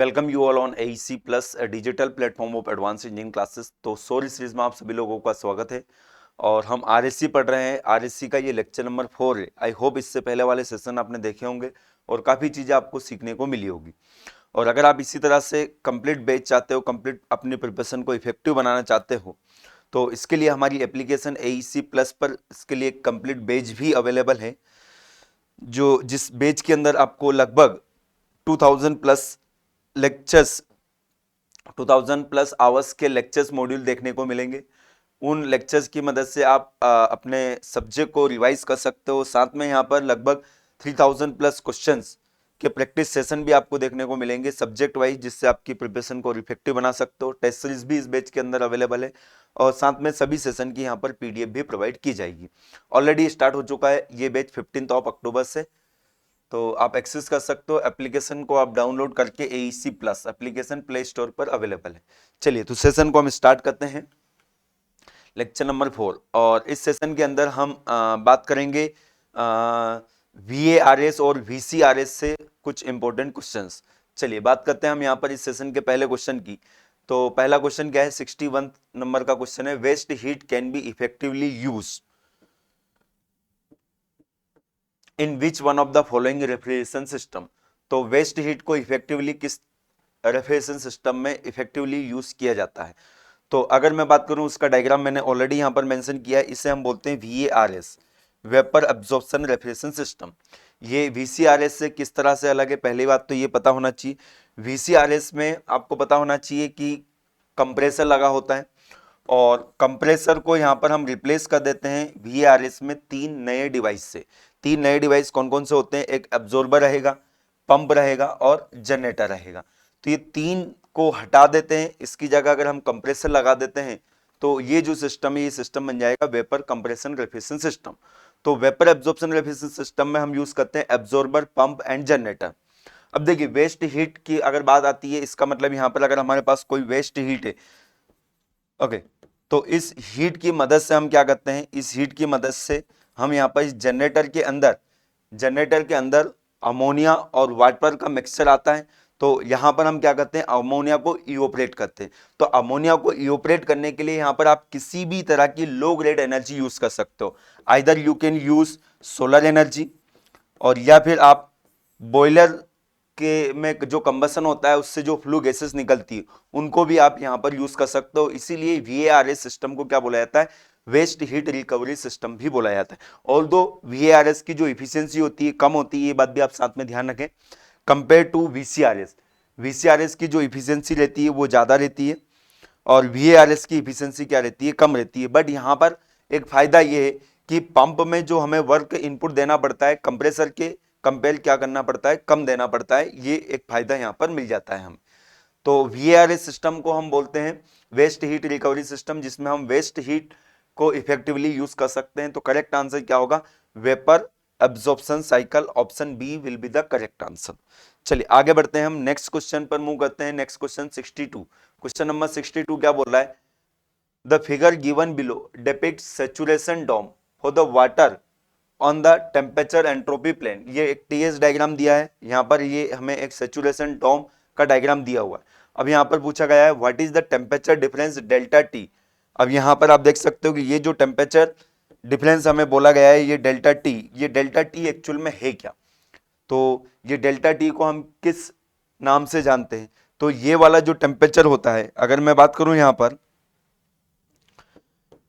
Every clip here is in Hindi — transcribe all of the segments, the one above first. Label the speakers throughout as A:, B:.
A: Welcome you all on AEC plus digital platform of advance engineering classes. तो सोरी सीरीज में आप सभी लोगों का स्वागत है और हम RSC पढ़ रहे हैं। RSC का ये लेक्चर नंबर 4 है। आई होप इससे पहले वाले सेशन आपने देखे होंगे और काफ़ी चीज़ें आपको सीखने को मिली होगी। और अगर आप इसी तरह से कंप्लीट बैच चाहते हो, कंप्लीट अपनी प्रिपरेशन को इफेक्टिव बनाना चाहते हो, तो इसके लिए हमारी एप्लीकेशन AEC प्लस पर इसके लिए कंप्लीट बैच भी अवेलेबल है, जो जिस बैच के अंदर आपको लगभग 2000 प्लस लेक्चर्स 2000 प्लस आवर्स के लेक्चर्स मॉड्यूल देखने को मिलेंगे। उन लेक्चर्स की मदद से आप अपने सब्जेक्ट को रिवाइज कर सकते हो। साथ में यहाँ पर लगभग 3000 प्लस क्वेश्चंस के प्रैक्टिस सेशन भी आपको देखने को मिलेंगे सब्जेक्ट वाइज, जिससे आपकी प्रिपरेशन को इफेक्टिव बना सकते हो। टेस्ट सीरीज भी इस बैच के अंदर अवेलेबल है और साथ में सभी सेशन की यहाँ पर PDF भी प्रोवाइड की जाएगी। ऑलरेडी स्टार्ट हो चुका है ये बैच 15 अक्टूबर से, तो आप एक्सेस कर सकते हो। एप्लीकेशन को आप डाउनलोड करके AEC plus application play store पर अवेलेबल है। चलिए तो सेशन को हम स्टार्ट करते हैं, लेक्चर नंबर 4। और इस सेशन के अंदर हम बात करेंगे VARS और VCRS से कुछ इंपॉर्टेंट क्वेश्चंस। चलिए बात करते हैं हम यहाँ पर इस सेशन के पहले क्वेश्चन की। तो पहला क्वेश्चन क्या है, 61 नंबर का क्वेश्चन है, waste heat can be effectively use in which one of the following refrigeration system. तो वेस्ट हीट को इफेक्टिवली किस रेफ्रिजरेशन सिस्टम में इफेक्टिवली यूज किया जाता है। तो अगर मैं बात करूं, उसका डायग्राम मैंने ऑलरेडी यहां पर मेंशन किया है। इसे हम बोलते हैं VARS, vapour absorption refrigeration system. ये VCRS से किस तरह से अलग है, पहली बात तो ये पता होना चाहिए। VCRS में आपको पता होना चाहिए कि कंप्रेसर लगा होता है और कंप्रेसर को यहाँ पर हम रिप्लेस कर देते हैं VARS में 3 नए डिवाइस से। 3 नए डिवाइस कौन कौन से होते हैं, एक एब्जॉर्बर रहेगा, पंप रहेगा और जनरेटर रहेगा। तो ये 3 को हटा देते हैं, इसकी जगह अगर हम कंप्रेसर लगा देते हैं तो ये जो सिस्टम है, ये सिस्टम बन जाएगा वेपर कंप्रेशन रेफ्रिजरेशन सिस्टम। तो वेपर एब्जॉर्प्शन रेफ्रिजरेशन सिस्टम में हम यूज करते हैं एब्जॉर्बर, पंप एंड जनरेटर। अब देखिए वेस्ट हीट की अगर बात आती है, इसका मतलब यहाँ पर अगर हमारे पास कोई वेस्ट हीट है, ओके, तो इस हीट की मदद से हम क्या करते हैं, इस हीट की मदद से हम यहाँ पर इस जनरेटर के अंदर अमोनिया और वाटर का मिक्सचर आता है। तो यहाँ पर हम क्या करते हैं, अमोनिया को इवोपरेट करते हैं। तो अमोनिया को इवोपरेट करने के लिए यहाँ पर आप किसी भी तरह की लो ग्रेड एनर्जी यूज कर सकते हो। Either you can use solar energy, और या फिर आप बॉयलर के में जो कंबसन होता है उससे जो फ्लू गैसेस निकलती है उनको भी आप यहाँ पर यूज कर सकते हो। इसीलिए VARS सिस्टम को क्या बोला जाता है, वेस्ट हीट रिकवरी सिस्टम भी बोला जाता है। और दो VARS की जो इफिशियंसी होती है कम होती है, ये बात भी आप साथ में ध्यान रखें, कंपेयर टू VCRS की जो इफिशियंसी रहती है वो ज्यादा रहती है और VARS की इफिशियंसी क्या रहती है, कम रहती है। बट यहाँ पर एक फायदा ये है कि पंप में जो हमें वर्क इनपुट देना पड़ता है, कंप्रेसर के कंपेयर क्या करना पड़ता है, कम देना पड़ता है। ये एक फायदा यहाँ पर मिल जाता है हमें। तो VARS सिस्टम को हम बोलते हैं वेस्ट हीट रिकवरी सिस्टम, जिसमें हम वेस्ट हीट को इफेक्टिवली यूज कर सकते हैं। तो करेक्ट आंसर क्या होगा, vapour absorption cycle, option B will be the correct answer. चलिए आगे बढ़ते हैं, हम नेक्स्ट क्वेश्चन पर मूव करते हैं। नेक्स्ट क्वेश्चन 62, क्वेश्चन नंबर 62 क्या बोल रहा है, the figure given below depicts saturation dome for the water on the temperature entropy plane. ये एक TS डायग्राम दिया है यहाँ पर, ये हमें एक सैचुरेशन डोम का डायग्राम दिया हुआ है। अब यहाँ पर पूछा गया है what is the temperature difference delta T। अब यहाँ पर आप देख सकते हो कि ये जो टेम्परेचर डिफरेंस हमें बोला गया है, ये डेल्टा T, ये डेल्टा T एक्चुअल में है क्या। तो ये डेल्टा T को हम किस नाम से जानते हैं, तो ये वाला जो टेम्परेचर होता है, अगर मैं बात करूं यहाँ पर,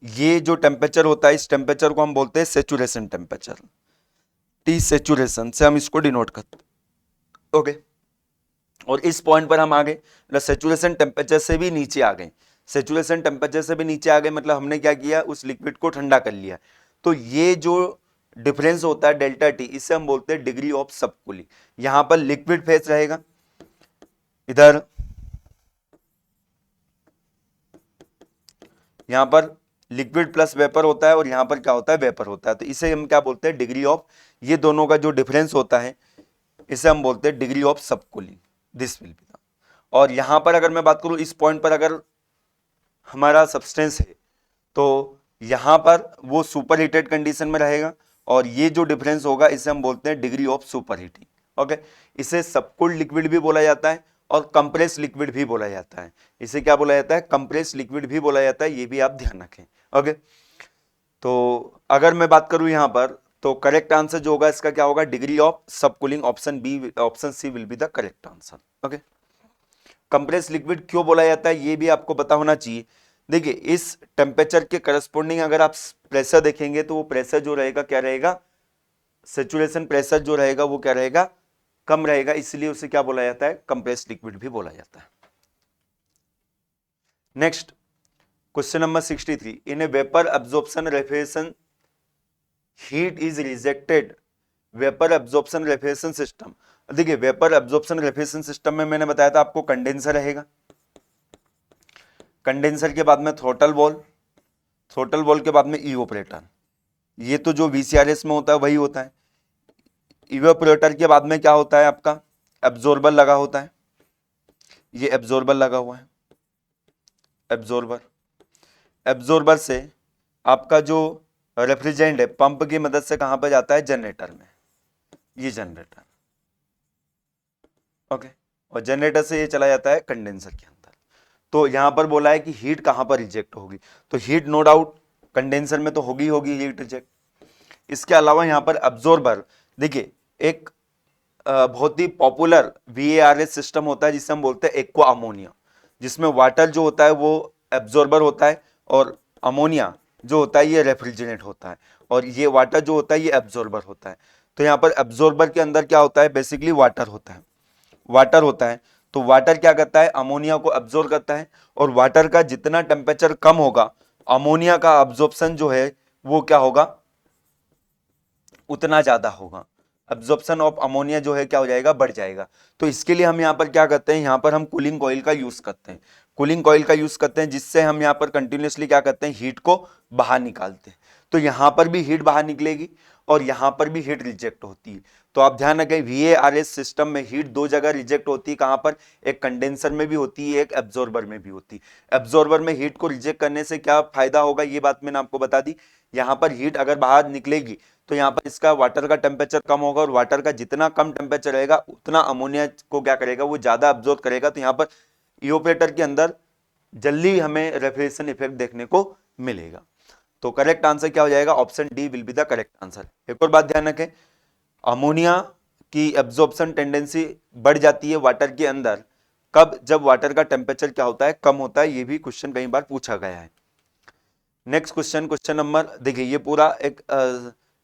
A: ये जो टेम्परेचर होता है, इस टेम्परेचर को हम बोलते हैं सेचुरेशन टेम्परेचर। T सेचुरेशन से हम इसको डिनोट करते, ओके। और इस पॉइंट पर हम आ गए, सेचुरेशन टेम्परेचर से भी नीचे आ गए। सेचुरेशन टेम्परेचर से भी नीचे आ गए मतलब हमने क्या किया, उस लिक्विड को ठंडा कर लिया। तो ये जो डिफरेंस होता है डेल्टा T, इसे हम बोलते हैं डिग्री ऑफ सबकूलिंग। यहां पर लिक्विड फेज रहेगा, इधर यहां पर लिक्विड प्लस वेपर होता है और यहां पर क्या होता है, वेपर होता है। तो इसे हम क्या बोलते हैं, डिग्री ऑफ, ये दोनों का जो डिफरेंस होता है इसे हम बोलते हैं degree of subcooling, this will be the. और यहां पर अगर मैं बात करूं, इस पॉइंट पर अगर हमारा सब्सटेंस है तो यहां पर वो सुपर हीटेड कंडीशन में रहेगा और ये जो डिफरेंस होगा इसे हम बोलते हैं degree of super heating, okay. इसे सबकूल्ड लिक्विड भी बोला जाता है और कंप्रेस लिक्विड भी बोला जाता है। इसे क्या बोला जाता है? कंप्रेस लिक्विड भी बोला जाता है, ये भी आप ध्यान रखें। ओके, तो अगर मैं बात करूं यहां पर, तो करेक्ट आंसर जो होगा इसका क्या होगा? Degree of subcooling, option B, option C will be the correct answer. Okay, compress liquid क्यों बोला जाता है ये भी आपको पता होना चाहिए। देखिए, इस टेम्परेचर के करस्पॉन्डिंग अगर आप प्रेशर देखेंगे तो वो प्रेशर जो रहेगा क्या रहेगा? सेचुरेशन प्रेशर जो रहेगा वो क्या रहेगा? कम रहेगा, इसलिए उसे क्या बोला जाता है? कंप्रेस लिक्विड भी बोला जाता है। Next question number 63, in a vapour absorption refrigeration heat is rejected, vapour absorption refrigeration system. देखिए, वेपर एब्जॉर्प्शन रेफ्रिजरेशन सिस्टम में मैंने बताया था आपको कंडेंसर रहेगा, कंडेंसर के बाद में थ्रोटल वॉल, थ्रोटल वॉल के बाद में इवोपरेटर। ये तो जो वीसीआरएस में होता है वही होता है। इवोपरेटर के बाद में क्या होता है आपका? एब्जॉर्बर लगा होता है, ये एब्जॉर्बर लगा हुआ है, एब्जॉर्बर। एब्जॉर्बर से आपका जो रेफ्रिजरेंट है पंप की मदद से कहां पर जाता है? जनरेटर में, ये जनरेटर। ओके, और जनरेटर से ये चला जाता है कंडेंसर के अंदर। तो यहां पर बोला है कि हीट कहां पर रिजेक्ट होगी, तो हीट नो डाउट कंडेंसर में तो होगी होगी हीट रिजेक्ट। इसके अलावा यहां पर एब्जॉर्बर, देखिए एक बहुत ही पॉपुलर वीएआरएस सिस्टम होता है जिसे हम बोलते हैं एक्वा अमोनिया, जिसमें वाटर जो होता है वो एब्जॉर्बर होता है और अमोनिया जो होता है ये रेफ्रिजरेंट होता है, और ये वाटर जो होता है ये एब्जॉर्बर होता है। तो यहाँ पर एब्जॉर्बर के अंदर क्या होता है? बेसिकली वाटर होता है, वाटर होता है। तो वाटर क्या करता है? अमोनिया को एब्जॉर्ब करता है, और वाटर का जितना टेम्परेचर कम होगा अमोनिया का एब्जॉर्प्शन जो है वो क्या होगा? उतना ज्यादा होगा, एब्जॉर्प्शन ऑफ अमोनिया जो है क्या हो जाएगा? बढ़ जाएगा। तो इसके लिए हम यहाँ पर क्या करते हैं? यहाँ पर हम कूलिंग कॉइल का यूज करते हैं, कूलिंग कॉइल का यूज करते हैं, जिससे हम यहाँ पर कंटिन्यूसली क्या करते हैं? हीट को बाहर निकालते हैं। तो यहाँ पर भी हीट बाहर निकलेगी और यहाँ पर भी हीट रिजेक्ट होती है। तो आप ध्यान रखें, वीएआरएस सिस्टम में हीट दो जगह रिजेक्ट होती है। कहां पर? एक कंडेंसर में भी होती है, एक एब्जॉर्बर में भी होती है। एब्जॉर्बर में हीट को रिजेक्ट करने से क्या फायदा होगा ये बात मैंने आपको बता दी। यहां पर हीट अगर बाहर निकलेगी तो यहाँ पर इसका वाटर का टेम्परेचर कम होगा, और वाटर का जितना कम टेम्परेचर रहेगा उतना अमोनिया को क्या करेगा? वो ज्यादा एब्जॉर्ब करेगा। तो यहाँ पर इवोपरेटर के अंदर जल्दी हमें रेफ्रिजरेशन इफेक्ट देखने को मिलेगा। तो करेक्ट आंसर क्या हो जाएगा? Option D will be the correct answer. एक और बात ध्यान रखें, अमोनिया की एब्जॉर्प्शन टेंडेंसी बढ़ जाती है वाटर के अंदर कब? जब वाटर का टेम्परेचर क्या होता है? कम होता है। ये भी क्वेश्चन कई बार पूछा गया है। नेक्स्ट क्वेश्चन, क्वेश्चन नंबर, देखिए ये पूरा एक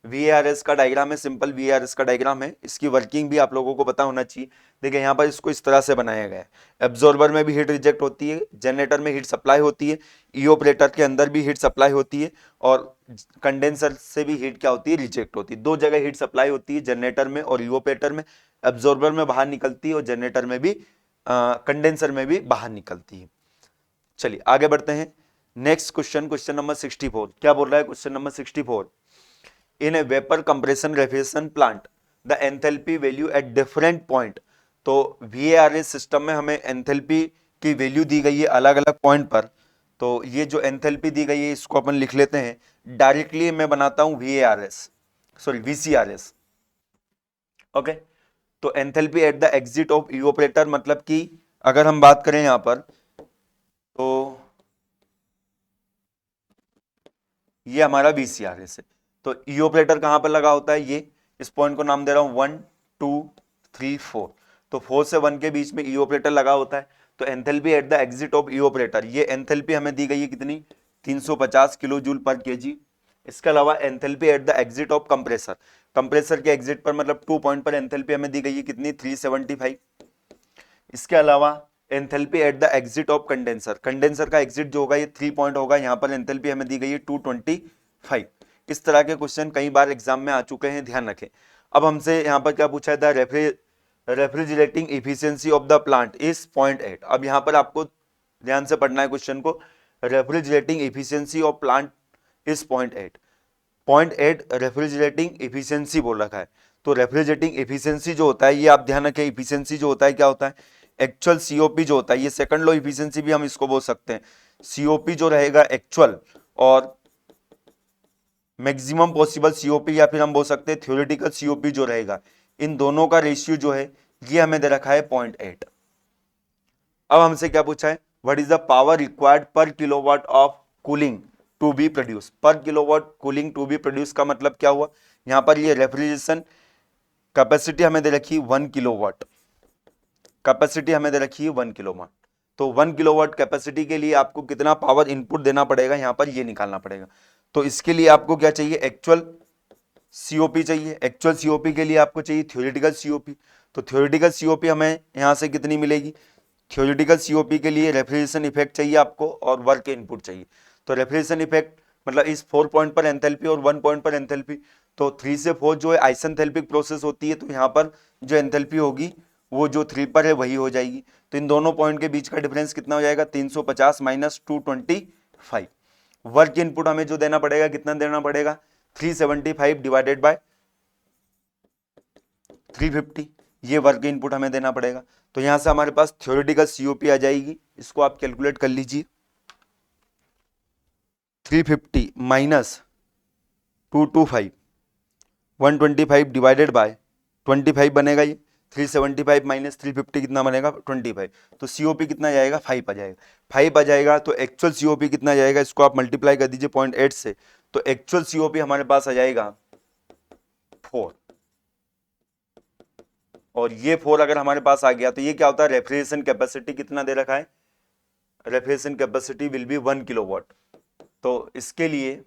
A: वीआरएस का डायग्राम है, सिंपल वीआरएस का डायग्राम है। इसकी वर्किंग भी आप लोगों को पता होना चाहिए। देखिए यहाँ पर इसको इस तरह से बनाया गया है, एब्जॉर्बर में भी हीट रिजेक्ट होती है, जनरेटर में हीट सप्लाई होती है, इवोपरेटर के अंदर भी हीट सप्लाई होती है, और कंडेंसर से भी हीट क्या होती है? रिजेक्ट होती है। दो जगह हीट सप्लाई होती है, जनरेटर में और इवोपरेटर में। एब्जॉर्बर में बाहर निकलती है और जनरेटर में भी, कंडेंसर में भी बाहर निकलती है। चलिए आगे बढ़ते हैं। नेक्स्ट क्वेश्चन, क्वेश्चन नंबर 64, क्या बोल रहा है question number 64? In a vapour compression refrigeration plant the enthalpy value at different point. तो वीएआरएस सिस्टम में हमें एंथैल्पी की वैल्यू दी गई है अलग अलग पॉइंट पर। तो ये जो एंथैल्पी दी गई है इसको अपन लिख लेते हैं। डायरेक्टली मैं बनाता हूं वीएआरएस, सॉरी वीसीआरएस। ओके, तो enthalpy at the exit of evaporator, मतलब कि अगर हम बात करें यहां पर, तो ये हमारा वीसीआरएस है। तो इवोपरेटर कहां पर लगा होता है? ये, इस पॉइंट को नाम दे रहा हूं 1 2 3 4। तो 4 से 1 के बीच में इवोपरेटर लगा होता है। तो enthalpy at the exit of evaporator, ये एंथैल्पी हमें दी गई है कितनी? 350 किलो जूल पर केजी। इसके अलावा enthalpy at the exit of compressor, compressor के एग्जिट पर मतलब 2 पॉइंट पर एंथैल्पी हमें दी गई है कितनी? 375। इसके अलावा enthalpy at the exit of condenser, condenser का एग्जिट जो होगा ये 3 पॉइंट होगा, यहां पर एंथैल्पी हमें दी गई है 225। इस तरह के क्वेश्चन कई बार एग्जाम में आ चुके हैं, ध्यान रखें। अब हमसे यहां पर क्या पूछा है? The refrigerating efficiency of the plant is 0.8। अब यहां पर आपको ध्यान से पढ़ना है क्वेश्चन को। Refrigerating efficiency of plant is 0.8, 0.8 refrigerating efficiency बोल रखा है। तो रेफ्रिजरेटिंग इफिशियंसी जो होता है ये आप ध्यान रखें, इफिशियंसी जो होता है क्या होता है? एक्चुअल सीओपी जो होता है, ये सेकंड लॉ इफिशियंसी भी हम इसको बोल सकते हैं। सीओपी जो रहेगा एक्चुअल, और मैक्सिमम पॉसिबल सीओपी, या फिर हम बोल सकते हैं थ्योरेटिकल सीओपी जो रहेगा, इन दोनों का रेशियो जो है ये हमें दे रखा है 0.8। अब हमसे क्या पूछा है, what is the power required per kilowatt of cooling to be produce. Per kilowatt cooling to be produce का मतलब क्या हुआ, यहां पर ये रेफ्रिजरेशन कैपेसिटी हमें दे रखी 1 किलोवाट, कैपेसिटी हमें दे रखी है 1 किलोवाट। तो 1 किलोवाट कैपेसिटी के लिए आपको कितना पावर इनपुट देना पड़ेगा, यहां पर ये निकालना पड़ेगा। तो इसके लिए आपको क्या चाहिए, एक्चुअल सीओपी चाहिए। एक्चुअल सीओपी के लिए आपको चाहिए थ्योरेटिकल सीओपी। तो थ्योरेटिकल सीओपी हमें यहां से कितनी मिलेगी, थ्योरेटिकल सीओपी के लिए रेफ्रिजरेशन इफेक्ट चाहिए आपको और वर्क इनपुट चाहिए। तो रेफ्रिजरेशन इफेक्ट मतलब इस 4 पॉइंट पर एंथैल्पी और 1 पॉइंट पर एंथैल्पी। तो 3 से 4 जो है आइसेंथैल्पिक प्रोसेस होती है, तो यहाँ पर जो एंथैल्पी होगी वो जो 3 पर है वही हो जाएगी। तो इन दोनों पॉइंट के बीच का डिफरेंस कितना हो जाएगा, 350 माइनस 225। वर्क इनपुट हमें जो देना पड़ेगा, कितना देना पड़ेगा, 375 डिवाइडेड बाय 350, ये वर्क इनपुट हमें देना पड़ेगा। तो यहां से हमारे पास थ्योरेटिकल सीओपी आ जाएगी, इसको आप कैलकुलेट कर लीजिए। 350 माइनस 225, 125 डिवाइडेड बाय 25 बनेगा ये। 375 माइनस 350 कितना बनेगा, 25। तो सीओपी कितना जाएगा, 5 आ जाएगा। 5 आ जाएगा तो एक्चुअल सीओपी कितना जाएगा, इसको आप मल्टीप्लाई कर दीजिए 0.8 से। तो एक्चुअल सीओपी हमारे पास आ जाएगा 4। और ये 4 अगर हमारे पास आ गया तो ये क्या होता है, रेफ्रिजरेशन कैपेसिटी कितना दे रखा है, refrigeration capacity will be 1 kilowatt. तो इसके लिए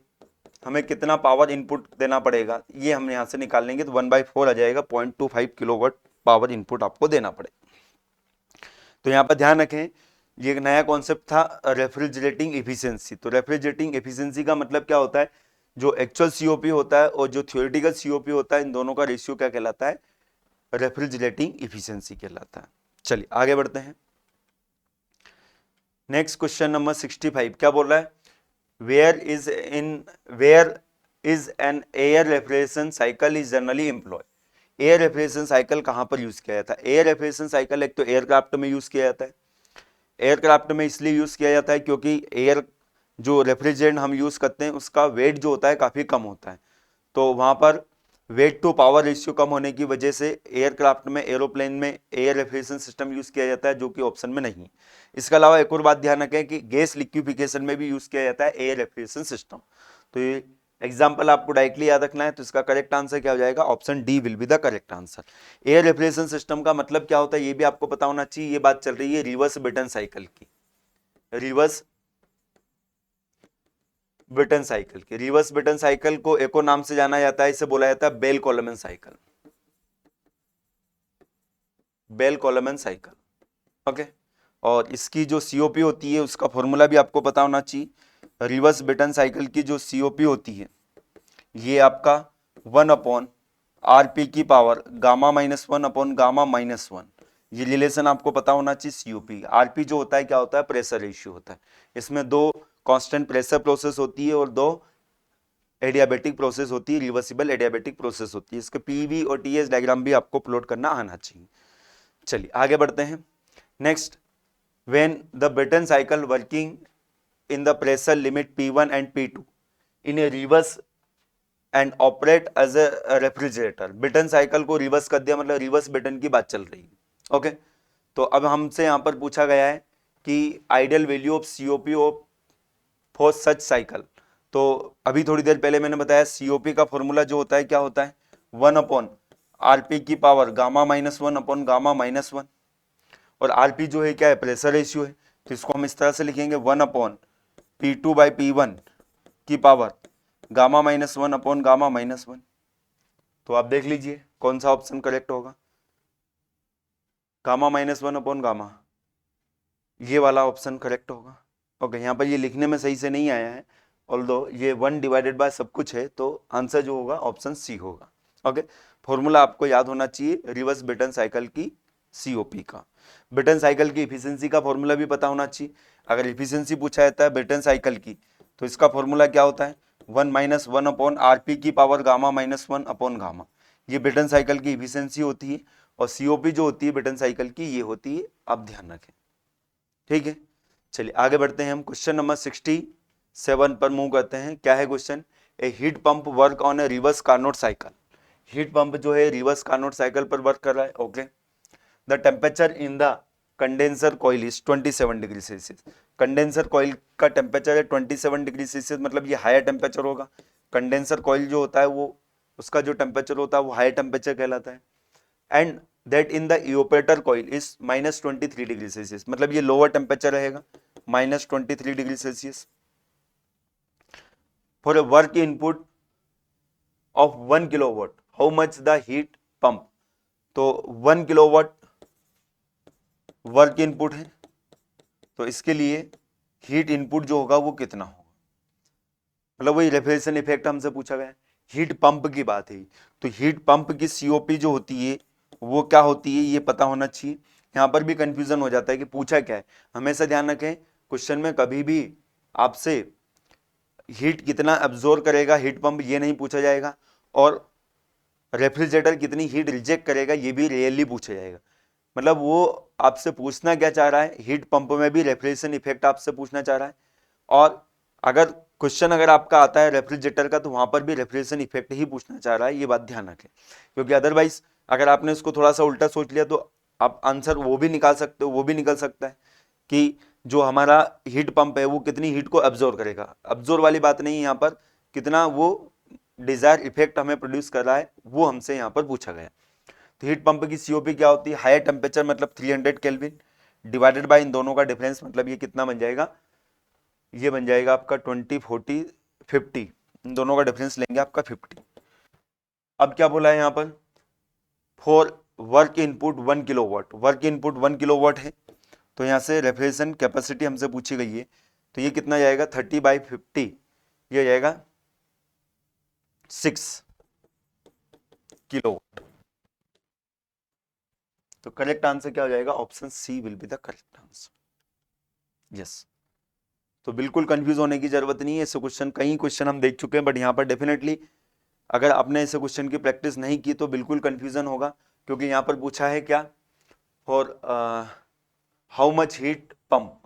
A: हमें कितना पावर इनपुट देना पड़ेगा, ये हम यहां से निकाल लेंगे। तो 1/4 आ जाएगा, 0.25 किलोवाट पावर इनपुट आपको देना पड़ेगा। तो यहां पर ध्यान रखें, ये एक नया कॉन्सेप्ट था, रेफ्रिजरेटिंग एफिशिएंसी। तो रेफ्रिजरेटिंग एफिशिएंसी का मतलब क्या होता है, जो एक्चुअल सीओपी होता है और जो थ्योरेटिकल सीओपी होता है, इन दोनों का रेशियो क्या कहलाता है, रेफ्रिजरेटिंग एफिशिएंसी कहलाता है। चलिए आगे बढ़ते हैं। नेक्स्ट क्वेश्चन नंबर 65 क्या बोल रहा है, where is an air refrigeration cycle is generally employ. Air refrigeration cycle कहां पर यूज किया जाता है, एयर रेफ्रिजरेशन साइकिल एक तो एयरक्राफ्ट में यूज किया जाता है। एयरक्राफ्ट में इसलिए यूज किया जाता है क्योंकि एयर जो रेफ्रिजरेंट हम यूज करते हैं उसका वेट जो होता है काफी कम होता है। तो वहां पर वेट टू पावर रेशियो कम होने की वजह से एयरक्राफ्ट में, एरोप्लेन में एयर रेफ्रिजरेशन सिस्टम यूज किया जाता है, जो कि ऑप्शन में नहीं। इसके अलावा एक और बात ध्यान रखें कि गैस लिक्विफिकेशन में भी यूज किया जाता है एयर रेफ्रिजरेशन सिस्टम। तो ये एग्जाम्पल आपको डायरेक्टली याद रखना है। तो इसका करेक्ट आंसर क्या हो जाएगा, option D will be the correct answer. Air refrigeration system का मतलब क्या होता है ये भी आपको पता होना चाहिए। ये बात चल रही है रिवर्स ब्रेटन साइकिल की, रिवर्स ब्रेटन साइकिल की। रिवर्स ब्रेटन साइकिल को एक और नाम से जाना जाता है, इसे बोला जाता है Bell Coleman cycle, Bell Coleman cycle. Okay, और इसकी जो सीओपी होती है उसका फॉर्मूला भी आपको पता होना चाहिए। रिवर्स ब्रेटन साइकिल की जो सीओपी होती है ये आपका 1/RP की पावर गामा -1/गामा-1, ये रिलेशन आपको पता होना चाहिए। सीओपी आरपी जो होता है क्या होता है, प्रेशर रेशियो होता है। इसमें 2 कांस्टेंट प्रेशर प्रोसेस होती है और 2 एडियाबेटिक प्रोसेस होती है, रिवर्सिबल एडियाबेटिक प्रोसेस होती है। इसके पीवी और टीएस डायग्राम भी आपको प्लॉट करना आना चाहिए। चलिए आगे बढ़ते हैं। Next, when the Brayton cycle working in the pressure limit P1 and P2 in a reverse and operate as a refrigerator। Brayton cycle को रिवर्स कर दिया, मतलब रिवर्स ब्रेटन की बात चल रही है। ओके, तो अब हमसे यहां पर पूछा गया है कि ideal value of COP of for such cycle. तो अभी थोड़ी देर पहले मैंने बताया सीओपी का फॉर्मूला जो होता है क्या होता है, 1/RP की पावर गामा-1/गामा-1, और आरपी जो है क्या है, प्रेशर रेशियो है। तो इसको हम इस तरह से लिखेंगे 1/P2/P1 की पावर गामा-1/गामा-1। तो आप देख लीजिए कौन सा ऑप्शन करेक्ट होगा, गामा-1/गामा, ये वाला ऑप्शन करेक्ट होगा। ओके, यहाँ पर ये लिखने में सही से नहीं आया है, ऑल्दो ये 1 डिवाइडेड बाय सब कुछ है, तो आंसर जो होगा ऑप्शन सी होगा। ओके, फॉर्मूला आपको याद होना चाहिए रिवर्स ब्रेटन साइकिल की सीओपी का। ब्रेटन साइकिल की इफिशिएंसी का फॉर्मूला भी पता होना चाहिए। अगर इफिशिएंसी पूछा जाता है ब्रेटन साइकिल की तो इसका फॉर्मूला क्या होता है, 1-1/RP की पावर गामा-1/गामा। ये ब्रेटन साइकिल की इफिशिएंसी होती है, और सीओपी जो होती है ब्रेटन साइकिल की ये होती है, आप ध्यान रखें। ठीक है, चलिए आगे बढ़ते हैं। हम क्वेश्चन नंबर 67 पर मूव करते हैं। क्या है question, A heat pump work on A reverse Carnot cycle. Heat pump जो है रिवर्स कार्नोट साइकिल पर वर्क कर रहा है। Okay, the temperature in the condenser coil is 27 degree Celsius. Condenser coil का टेम्परेचर है 27 डिग्री सेल्सियस, मतलब ये हायर टेम्परेचर होगा। कंडेंसर कॉइल जो होता है वो उसका जो टेम्परेचर होता है वो हायर टेम्परेचर कहलाता है। And that in the evaporator coil is -23 degree Celsius, मतलब ये लोअर टेम्परेचर रहेगा -23 degree Celsius. For a work input of 1 kilowatt how much the heat pump, तो 1 किलोवाट वर्क इनपुट है, तो इसके लिए हीट इनपुट जो होगा वो कितना होगा, मतलब वही रेफ्रिजरेशन इफेक्ट हमसे पूछा गया है। हीट पंप की बात है, तो हीट पंप की सीओपी जो होती है वो क्या होती है ये पता होना चाहिए। यहाँ पर भी कंफ्यूजन हो जाता है कि पूछा क्या है। हमेशा ध्यान रखें क्वेश्चन में कभी भी आपसे हीट कितना एब्जॉर्ब करेगा हीट पंप ये नहीं पूछा जाएगा, और रेफ्रिजरेटर कितनी हीट रिजेक्ट करेगा ये भी रेयरली पूछा जाएगा। मतलब वो आपसे पूछना क्या चाह रहा है, हीट पंप में भी रेफ्रिजरेशन इफेक्ट आपसे पूछना चाह रहा है, और अगर क्वेश्चन अगर आपका आता है रेफ्रिजरेटर का तो वहां पर भी रेफ्रिजरेशन इफेक्ट ही पूछना चाह रहा है, ये बात ध्यान रखें। क्योंकि अदरवाइज अगर आपने इसको थोड़ा सा उल्टा सोच लिया तो आप आंसर वो भी निकाल सकते हो, वो भी निकल सकता है कि जो हमारा हीट पंप है वो कितनी हीट को एब्जॉर्ब करेगा। एब्जॉर्ब वाली बात नहीं है यहाँ पर, कितना वो डिजायर इफेक्ट हमें प्रोड्यूस कर रहा है वो हमसे यहाँ पर पूछा गया। तो हीट पंप की सीओपी क्या होती है, हायर टेम्परेचर मतलब 300 केल्विन डिवाइडेड बाय इन दोनों का डिफरेंस, मतलब ये कितना बन जाएगा, ये बन जाएगा आपका 20 40 50, इन दोनों का डिफरेंस लेंगे आपका 50। अब क्या बोला है यहाँ पर, for work input 1 kilowatt, work input 1 kilowatt है, तो यहाँ से रेफ्रिजरेशन कैपेसिटी हमसे पूछी गई है, तो ये कितना जाएगा 30/50, ये जाएगा 6 किलोवाट। तो करेक्ट आंसर क्या हो जाएगा, option C will be the correct answer. Yes, तो बिल्कुल कंफ्यूज होने की जरूरत नहीं है। ऐसे क्वेश्चन कई क्वेश्चन हम देख चुके हैं, बट यहाँ पर डेफिनेटली अगर आपने ऐसे क्वेश्चन की प्रैक्टिस नहीं की तो बिल्कुल कंफ्यूजन होगा। क्योंकि यहाँ पर पूछा है क्या, for how much heat pump,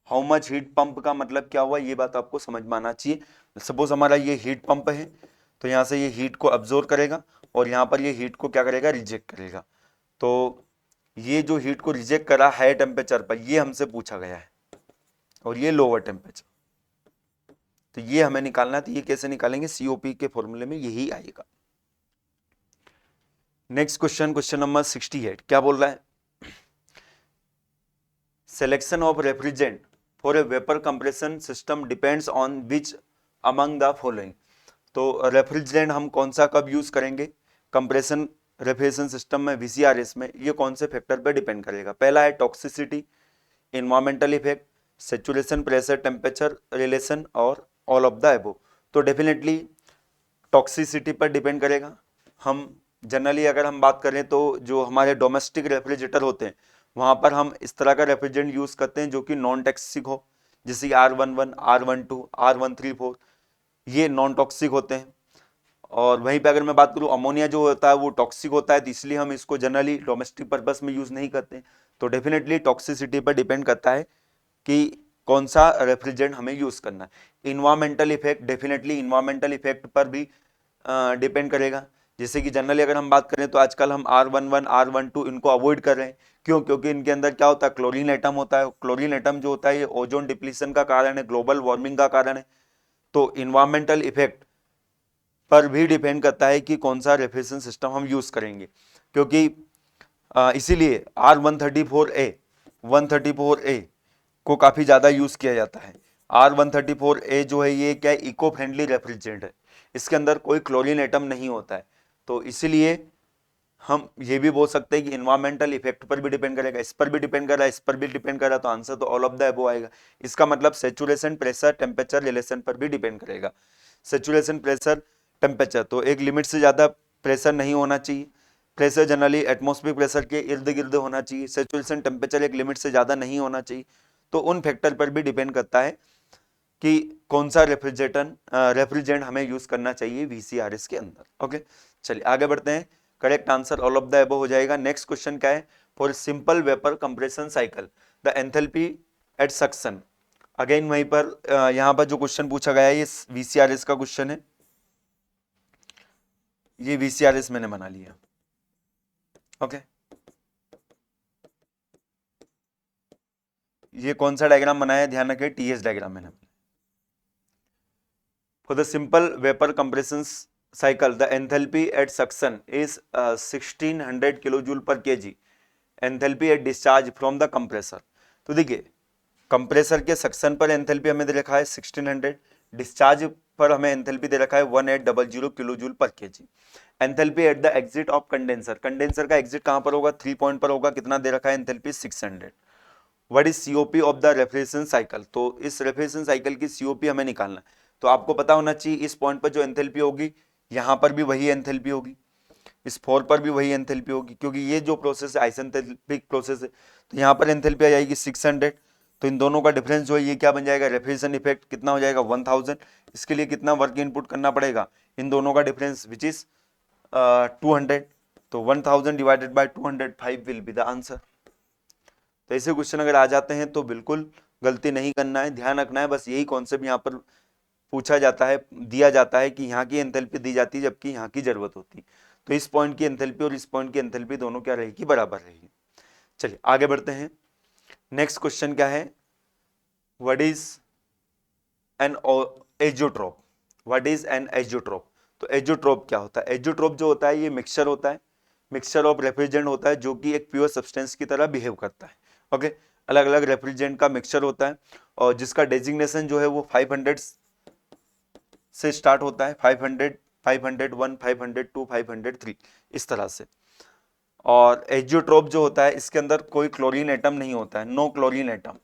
A: how much heat pump का मतलब क्या हुआ ये बात आपको समझ में आना चाहिए। सपोज हमारा ये हीट पंप है, तो यहाँ से ये हीट को अब्जॉर्ब करेगा और यहाँ पर ये हीट को क्या करेगा, रिजेक्ट करेगा। तो ये जो हीट को रिजेक्ट करा हाई टेम्परेचर पर ये हमसे पूछा गया है, और ये लोअर टेम्परेचर, तो ये हमें निकालना है। तो ये कैसे निकालेंगे, सीओपी के फॉर्मूले में यही आएगा। नेक्स्ट क्वेश्चन, क्वेश्चन नंबर 68 क्या बोल रहा है, selection of refrigerant for a vapour compression system depends on which among the following. तो रेफ्रिजरेंट हम कौन सा कब यूज करेंगे कंप्रेशन रेफ्रिजरेशन सिस्टम में, वीसीआरएस में, ये कौन से फैक्टर पर डिपेंड करेगा। पहला है toxicity, environmental effect, saturation pressure, temperature relation, और ऑल ऑफ द अबव। तो डेफिनेटली टॉक्सिसिटी पर डिपेंड करेगा। हम जनरली अगर हम बात करें तो जो हमारे डोमेस्टिक रेफ्रिजरेटर होते हैं वहां पर हम इस तरह का रेफ्रिजरेंट यूज करते हैं जो कि नॉन टॉक्सिक हो, जैसे R11, R12, R134, ये नॉन टॉक्सिक होते हैं। और वहीं पे अगर मैं बात करूं अमोनिया जो होता है वो टॉक्सिक होता है, तो इसलिए हम इसको जनरली डोमेस्टिक पर्पस में यूज नहीं करते। तो डेफिनेटली टॉक्सिसिटी पर डिपेंड करता है कि कौन सा रेफ्रिजरेंट हमें यूज करना है। Environmental effect, definitely environmental effect पर भी डिपेंड करेगा। जैसे कि जनरली अगर हम बात करें तो आजकल हम R11, R12 इनको अवॉइड कर रहे हैं, क्यों, क्योंकि इनके अंदर क्या होता है, क्लोरीन एटम होता है। क्लोरीन एटम जो होता है ये ओजोन डिप्लीशन का कारण है, ग्लोबल वार्मिंग का कारण है। तो इन्वायरमेंटल इफेक्ट पर भी डिपेंड करता है कि कौन सा रेफ्रिजरेशन सिस्टम हम यूज करेंगे। क्योंकि इसीलिए R134A, 134A को काफी ज्यादा यूज किया जाता है। R134A जो है ये क्या है, इको फ्रेंडली रेफ्रिजरेंट है, इसके अंदर कोई क्लोरीन एटम नहीं होता है। तो इसीलिए हम ये भी बोल सकते हैं कि इन्वायरमेंटल इफेक्ट पर भी डिपेंड करेगा, इस पर भी डिपेंड कर रहा है, इस पर भी डिपेंड कर रहा है, तो आंसर तो ऑल ऑफ द अबव आएगा। इसका मतलब सेचुरेशन प्रेशर टेम्परेचर रिलेशन पर भी डिपेंड करेगा। सेचुरेशन प्रेशर टेम्परेचर, तो एक लिमिट से ज्यादा प्रेशर नहीं होना चाहिए, प्रेशर जनरली एटमॉस्फेरिक प्रेशर के इर्द गिर्द होना चाहिए। सेचुरेशन टेम्परेचर एक लिमिट से ज्यादा नहीं होना चाहिए। तो उन फैक्टर पर भी डिपेंड करता है कि कौन सा रेफ्रिजरेंट हमें यूज करना चाहिए वीसीआरएस के अंदर। ओके, चलिए आगे बढ़ते हैं। Correct answer all of the above हो जाएगा। नेक्स्ट क्वेश्चन क्या है, for simple vapour compression cycle the enthalpy at suction. Again वहीं पर यहां पर जो क्वेश्चन पूछा गया है ये वीसीआरएस का क्वेश्चन है, ये वीसीआरएस मैंने बना लिया। ओके, ये कौन सा डायग्राम बनाया है, ध्यान रखें, टीएस डायग्राम मैंने। For the simple vapour compression cycle the enthalpy at suction is 1600 kilo joule per KG, enthalpy at discharge from the compressor. तो देखिए कंप्रेसर के सक्शन पर एंथैल्पी हमें दे रखा है 1600, डिस्चार्ज पर हमें एंथैल्पी दे रखा है 1800 kilo joule per KG. Enthalpy at the exit of condenser, condenser का एग्जिट कहां पर होगा, 3 पॉइंट पर होगा, कितना दे रखा है enthalpy 600। What is COP of the refrigeration cycle, तो इस रेफ्रिजरेशन साइकिल की सीओपी हमें निकालना है। तो आपको पता होना चाहिए इस पॉइंट पर जो एंथैल्पी होगी यहां पर भी वही एंथैल्पी होगी, इस 4 पर भी वही एंथैल्पी होगी, क्योंकि ये जो प्रोसेस है आइसेंथैल्पिक प्रोसेस है। तो यहाँ पर एंथैल्पी आ जाएगी 600, तो इन दोनों का डिफरेंस जो है ये क्या बन जाएगा, रेफ्रिजरेशन इफेक्ट कितना हो जाएगा 1000। इसके लिए कितना वर्क इनपुट करना पड़ेगा, इन दोनों का डिफरेंस विच इज 200, तो 1000 divided by 205 will be the answer. तो ऐसे क्वेश्चन अगर आ जाते हैं तो बिल्कुल गलती नहीं करना है, ध्यान रखना है, बस यही कॉन्सेप्ट यहाँ पर पूछा जाता है, दिया जाता है कि यहाँ की एंथैल्पी दी जाती है जबकि यहाँ की जरूरत होती है। तो इस पॉइंट की एंथैल्पी और इस पॉइंट की एंथैल्पी दोनों क्या रहेगी, बराबर रहेगी। चलिए आगे बढ़ते हैं। नेक्स्ट क्वेश्चन क्या है, what is an azeotrope, what is an azeotrope. तो एजियोट्रोप क्या होता है, एजियोट्रोप जो होता है ये मिक्सचर होता है, मिक्सचर ऑफ रेफ्रिजरेंट होता है जो कि एक प्योर सब्सटेंस की तरह बिहेव करता है। ओके, अलग अलग रेफ्रिजरेंट का मिक्सचर होता है और जिसका डेजिग्नेशन जो है वो 500 से स्टार्ट होता है, 500, 501, 502, 503 इस तरह से। और एजियोट्रोप जो होता है इसके अंदर कोई क्लोरीन एटम नहीं होता है, नो क्लोरीन एटम।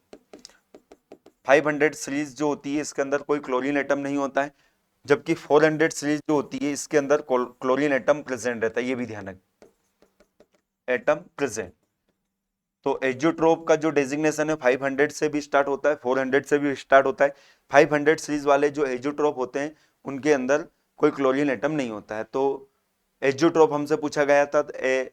A: 500 सीरीज जो होती है इसके अंदर कोई क्लोरीन एटम नहीं होता है, जबकि 400 सीरीज जो होती है इसके अंदर क्लोरीन एटम प्रेजेंट रहता है, ये भी ध्यान रखें, एटम प्रेजेंट। तो एजियोट्रोप का जो डेजिग्नेशन है 500 से भी स्टार्ट होता है, 400 से भी स्टार्ट होता है। 500 सीरीज वाले जो एजियोट्रोप होते हैं उनके अंदर कोई क्लोरीन एटम नहीं होता है। तो एजियोट्रोप हमसे पूछा गया था, ए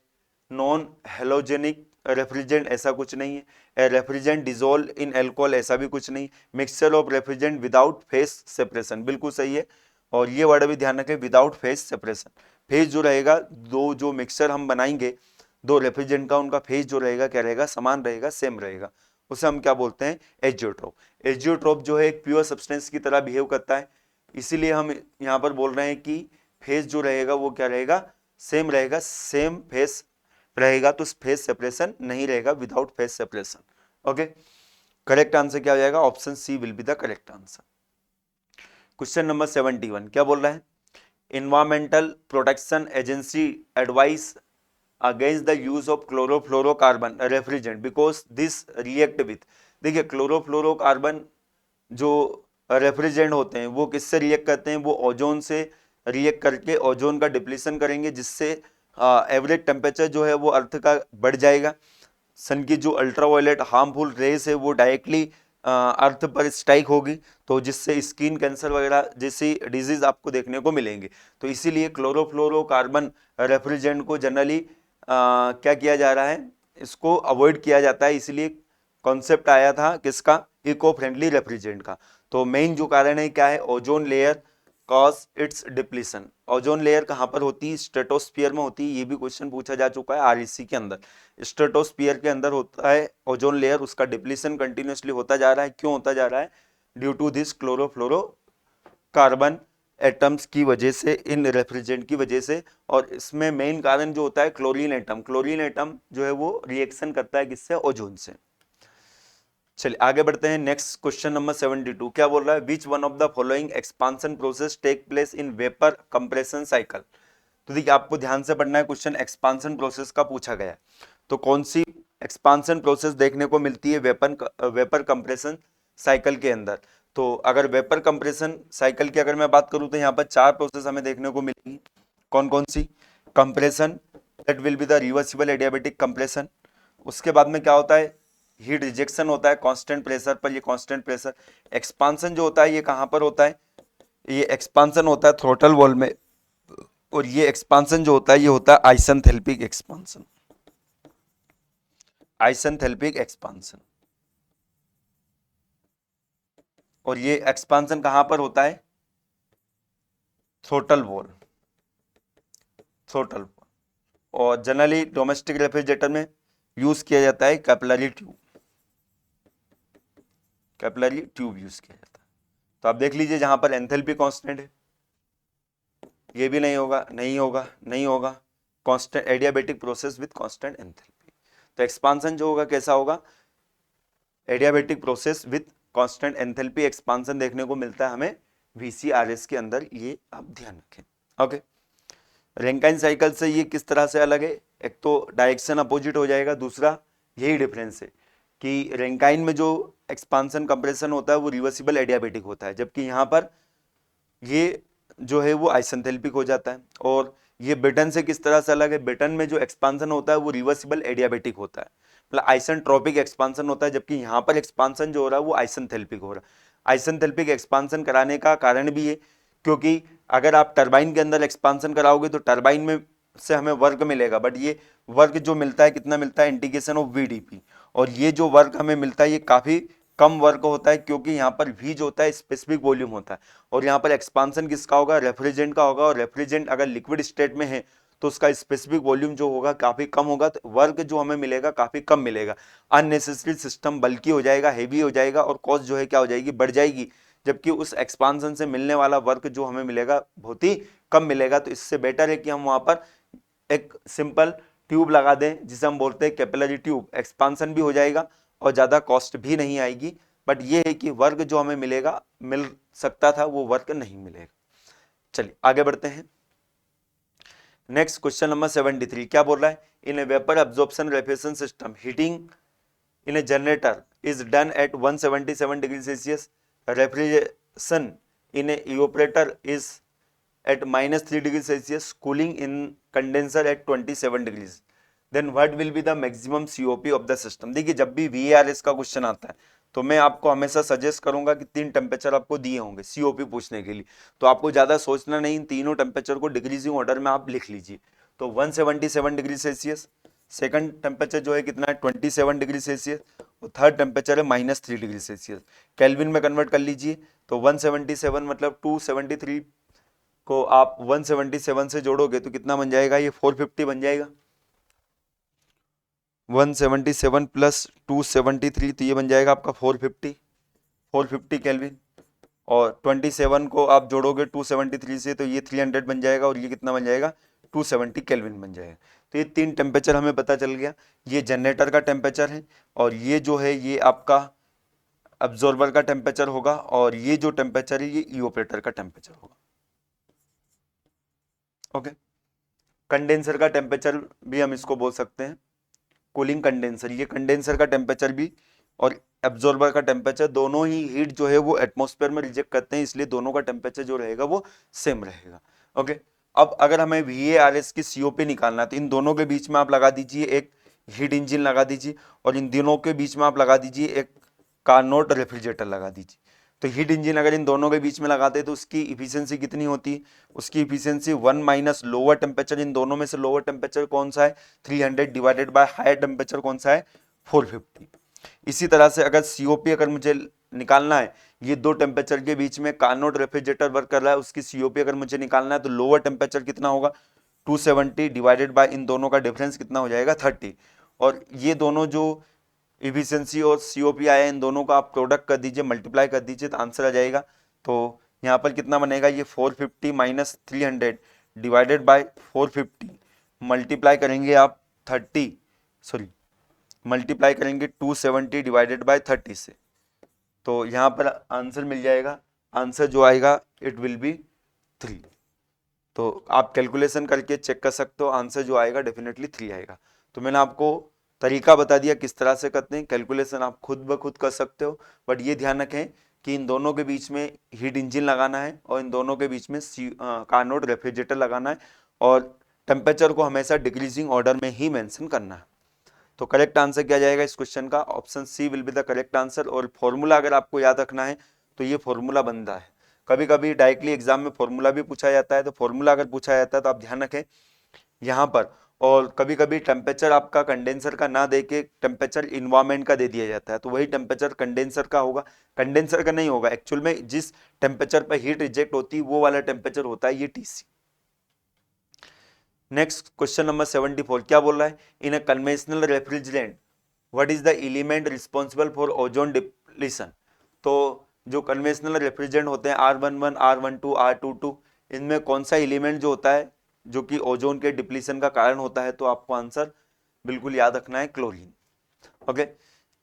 A: नॉन हेलोजेनिक रेफ्रिजरेंट ऐसा कुछ नहीं है, ए रेफ्रिजरेंट डिजोल्व इन एल्कोहल ऐसा भी कुछ नहीं, mixture of refrigerant without phase separation बिल्कुल सही है। और ये वर्ड भी ध्यान रखें, विदाउट फेस सेपरेशन। फेज जो रहेगा, दो जो मिक्सचर हम बनाएंगे दो रेफ्रिजरेंट का, उनका फेज जो रहेगा क्या रहेगा, समान रहेगा, सेम रहेगा, उसे हम क्या बोलते हैं, एजियोट्रोप। एजियोट्रोप जो है एक प्योर सब्सटेंस की तरह बिहेव करता है, इसीलिए हम यहाँ पर बोल रहे हैं कि फेज जो रहेगा वो क्या रहेगा, सेम रहेगा, सेम फेस रहेगा, तो फेस सेपरेशन नहीं रहेगा, without phase separation. Okay, correct answer क्या हो जाएगा, option C will be the correct answer. Question number 71 क्या बोल रहा है, environmental protection agency advise against the use of chlorofluorocarbon refrigerant because this react with. देखिए क्लोरोफ्लोरोकार्बन जो रेफ्रिजरेंट होते हैं वो किससे रिएक्ट करते हैं, वो ओजोन से रिएक्ट करके ओजोन का डिप्लीशन करेंगे, जिससे एवरेज टेम्परेचर जो है वो अर्थ का बढ़ जाएगा। सन की जो अल्ट्रावायलेट हार्मफुल रेस है वो डायरेक्टली अर्थ पर स्ट्राइक होगी, तो जिससे स्किन कैंसर वगैरह जैसी डिजीज आपको देखने को मिलेंगे। तो इसीलिए क्लोरोफ्लोरोकार्बन रेफ्रिजरेंट को जनरली क्या किया जा रहा है, इसको अवॉइड किया जाता है, इसलिए कॉन्सेप्ट आया था किसका, इको फ्रेंडली रेफ्रिजरेंट का। तो मेन जो कारण है क्या है, ozone layer cause it's depletion. Ozone layer कहाँ पर होती है, स्ट्रेटोस्फीयर में होती है, ये भी क्वेश्चन पूछा जा चुका है आरईसी के अंदर। स्ट्रेटोस्फीयर के अंदर होता है ओजोन लेयर, उसका डिप्लीशन कंटिन्यूसली होता जा रहा है, क्यों होता जा रहा है, due to this chlorofluoro carbon atoms की वजह से, इन रेफ्रिजरेंट की वजह से। और इसमें मेन कारण जो होता है क्लोरीन एटम, क्लोरीन एटम जो है वो रिएक्शन करता है किससे, ओजोन से। चलिए आगे बढ़ते हैं। नेक्स्ट क्वेश्चन नंबर 72 क्या बोल रहा है, which one of the following expansion process take place in vapour compression cycle. तो देखिए आपको ध्यान से पढ़ना है, क्वेश्चन एक्सपांशन प्रोसेस का पूछा गया है। तो कौन सी एक्सपांशन प्रोसेस देखने को मिलती है वेपर कंप्रेशन साइकिल के अंदर। तो अगर वेपर कंप्रेशन साइकिल की अगर मैं बात करूं तो यहाँ पर 4 प्रोसेस हमें देखने को मिलेंगी। कौन कौन सी, compression that will be the reversible adiabatic compression. उसके बाद में क्या होता है, हीट रिजेक्शन होता है कांस्टेंट प्रेशर पर, ये कांस्टेंट प्रेशर। एक्सपांशन जो होता है ये कहां पर होता है, ये एक्सपांशन होता है थ्रोटल वॉल में, और ये एक्सपांशन जो होता है ये होता है आइसेंथेल्पिक एक्सपांशन, आइसेंथेल्पिक एक्सपांशन। और ये एक्सपांशन कहां पर होता है, थ्रोटल वॉल, थ्रोटल वॉल। और जनरली डोमेस्टिक रेफ्रिजरेटर में यूज किया जाता है capillary tube, capillary tube use किया जाता है। तो आप देख लीजिए जहां पर एंथैल्पी कांस्टेंट है, ये भी नहीं होगा, नहीं होगा, नहीं होगा, constant adiabatic process with constant enthalpy. तो एक्सपांसन जो होगा कैसा होगा, adiabatic process with constant enthalpy expansion देखने को मिलता है हमें VCRS के अंदर, ये आप ध्यान रखें। ओके, रैंकाइन साइकिल से ये किस तरह से अलग है, एक तो डायरेक्शन अपोजिट हो जाएगा, दूसरा यही डिफरेंस है कि रैंकाइन में जो एक्सपांसन कंप्रेशन होता है वो रिवर्सिबल एडियाबेटिक होता है, जबकि यहाँ पर ये जो है वो आइसेंथेल्पिक हो जाता है। और ये ब्रिटन से किस तरह से अलग है, ब्रिटन में जो एक्सपांसन होता है वो रिवर्सिबल एडियाबेटिक होता है, मतलब आइसेंट्रोपिक एक्सपांसन होता है, जबकि यहाँ पर एक्सपांसन जो हो रहा है वो आइसेंथेल्पिक हो रहा है। आइसेंथेल्पिक एक्सपांसन कराने का कारण भी है क्योंकि अगर आप टरबाइन के अंदर एक्सपांसन कराओगे तो टरबाइन में से हमें वर्क मिलेगा, बट ये वर्क जो मिलता है कितना मिलता है, इंटीग्रेशन ऑफ VdP, और ये जो वर्क हमें मिलता है ये काफी कम वर्क होता है क्योंकि यहाँ पर V जो होता है स्पेसिफिक वॉल्यूम होता है, और यहाँ पर एक्सपांसन किसका होगा, रेफ्रिजरेंट का होगा, और रेफ्रिजरेंट अगर लिक्विड स्टेट में है तो उसका स्पेसिफिक वॉल्यूम जो होगा काफी कम होगा, तो वर्क जो हमें मिलेगा काफी कम मिलेगा, अननेसेसरी सिस्टम बल्कि हो जाएगा, हेवी हो जाएगा, और कॉस्ट जो है क्या हो जाएगी, बढ़ जाएगी, जबकि उस एक्सपांसन से मिलने वाला वर्क जो हमें मिलेगा बहुत ही कम मिलेगा। तो इससे बेटर है कि हम वहां पर एक सिंपल ट्यूब लगा दें जिसे हम बोलते हैं कैपिलरी ट्यूब, एक्सपांसन भी हो जाएगा और ज्यादा कॉस्ट भी नहीं आएगी, बट ये है कि वर्क जो हमें मिलेगा, मिल सकता था वो वर्क नहीं मिलेगा। चलिए आगे बढ़ते हैं। नेक्स्ट क्वेश्चन नंबर 73 क्या बोल रहा है, in a vapour absorption refrigeration system heating in a generator is done at 177 degrees Celsius. Refrigeration in a evaporator is at -3 degrees Celsius. Cooling in condenser at 27 degrees. Then what will be the maximum COP of the system? देखिए जब भी VARS का क्वेश्चन आता है तो मैं आपको हमेशा सजेस्ट करूंगा कि 3 टेम्परेचर आपको दिए होंगे COP पूछने के लिए, तो आपको ज्यादा सोचना नहीं, इन तीनों टेम्परेचर को डिग्रीजिंग ऑर्डर में आप लिख लीजिए। तो 177 डिग्री सेल्सियस, सेकंड टेम्परेचर जो है कितना है 27 डिग्री सेल्सियस, और थर्ड टेम्परेचर है -3 डिग्री सेल्सियस। केल्विन में कन्वर्ट कर लीजिए तो 177 मतलब 273 को आप 177 से जोड़ोगे तो कितना बन जाएगा, ये 450 बन जाएगा। 177 प्लस 273 तो ये बन जाएगा आपका 450 केल्विन, और 27 को आप जोड़ोगे 273 से तो ये 300 बन जाएगा, और ये कितना बन जाएगा 270 केल्विन बन जाएगा। तो ये 3 टेम्परेचर हमें पता चल गया, ये जनरेटर का टेम्परेचर है, और ये जो है ये आपका अब्जॉर्बर का टेम्परेचर होगा, और ये जो टेम्परेचर है ये इवोपरेटर का टेम्परेचर होगा। ओके, कंडेंसर का टेम्परेचर भी हम इसको बोल सकते हैं कूलिंग कंडेंसर, ये कंडेंसर का टेम्परेचर भी और एब्जॉर्बर का टेम्परेचर दोनों ही हीट जो है वो एटमॉस्फेयर में रिजेक्ट करते हैं, इसलिए दोनों का टेम्परेचर जो रहेगा वो सेम रहेगा। ओके, अब अगर हमें VARS की COP निकालना है तो इन दोनों के बीच में आप लगा दीजिए एक हीट इंजन लगा दीजिए, और इन दोनों के बीच में आप लगा दीजिए एक कार्नोट रेफ्रिजरेटर लगा दीजिए। तो हीट इंजन अगर इन दोनों के बीच में लगाते हैं तो उसकी इफिशियंसी कितनी होती है, उसकी इफिशियंसी 1 माइनस लोअर टेम्परेचर, इन दोनों में से लोअर टेम्परेचर कौन सा है 300 डिवाइडेड बाय हायर टेम्परेचर कौन सा है 450। इसी तरह से अगर COP अगर मुझे निकालना है, ये दो टेम्परेचर के बीच में कार्नोट रेफ्रिजरेटर वर्क कर रहा है, उसकी COP अगर मुझे निकालना है तो लोअर टेम्परेचर कितना होगा 270 डिवाइडेड बाय इन दोनों का डिफरेंस कितना हो जाएगा 30, और ये दोनों जो इफिशियंसी और COP आया इन दोनों का आप प्रोडक्ट कर दीजिए, मल्टीप्लाई कर दीजिए तो आंसर आ जाएगा। तो यहाँ पर कितना बनेगा, ये 450 माइनस 300 डिवाइडेड बाय 450, मल्टीप्लाई करेंगे आप 270 डिवाइडेड बाय 30 से, तो यहाँ पर आंसर मिल जाएगा, आंसर जो आएगा इट विल बी 3। तो आप कैलकुलेशन करके चेक कर सकते हो, आंसर जो आएगा डेफिनेटली 3 आएगा। तो मैंने आपको तरीका बता दिया किस तरह से करते हैं, कैलकुलेशन आप खुद ब खुद कर सकते हो, बट ये ध्यान रखें कि इन दोनों के बीच में हीट इंजन लगाना है और इन दोनों के बीच में कार्नोट रेफ्रिजरेटर लगाना है, और टेम्परेचर को हमेशा डिक्रीजिंग ऑर्डर में ही मेंशन करना है। तो करेक्ट आंसर क्या जाएगा इस क्वेश्चन का, option C will be the correct answer. और फॉर्मूला अगर आपको याद रखना है तो ये फॉर्मूला बनता है, कभी कभी डायरेक्टली एग्जाम में फॉर्मूला भी पूछा जाता है, तो फॉर्मूला अगर पूछा जाता है तो आप ध्यान रखें यहाँ पर, और कभी कभी टेम्परेचर आपका कंडेंसर का ना दे के टेम्परेचर इन्वायरमेंट का दे दिया जाता है, तो वही टेम्परेचर कंडेंसर का होगा, कंडेंसर का नहीं होगा, एक्चुअल में जिस टेम्परेचर पर हीट रिजेक्ट होती है वो वाला टेम्परेचर होता है ये TC। नेक्स्ट क्वेश्चन नंबर 74 क्या बोल रहा है, in a conventional refrigerant what is the element responsible for ozone depletion. तो जो कन्वेंशनल रेफ्रिजरेंट होते हैं R11, R12, R22, इनमें कौन सा एलिमेंट जो होता है जो कि ओजोन के डिप्लीशन का कारण होता है, तो आपको आंसर बिल्कुल याद रखना है, chlorine. Okay,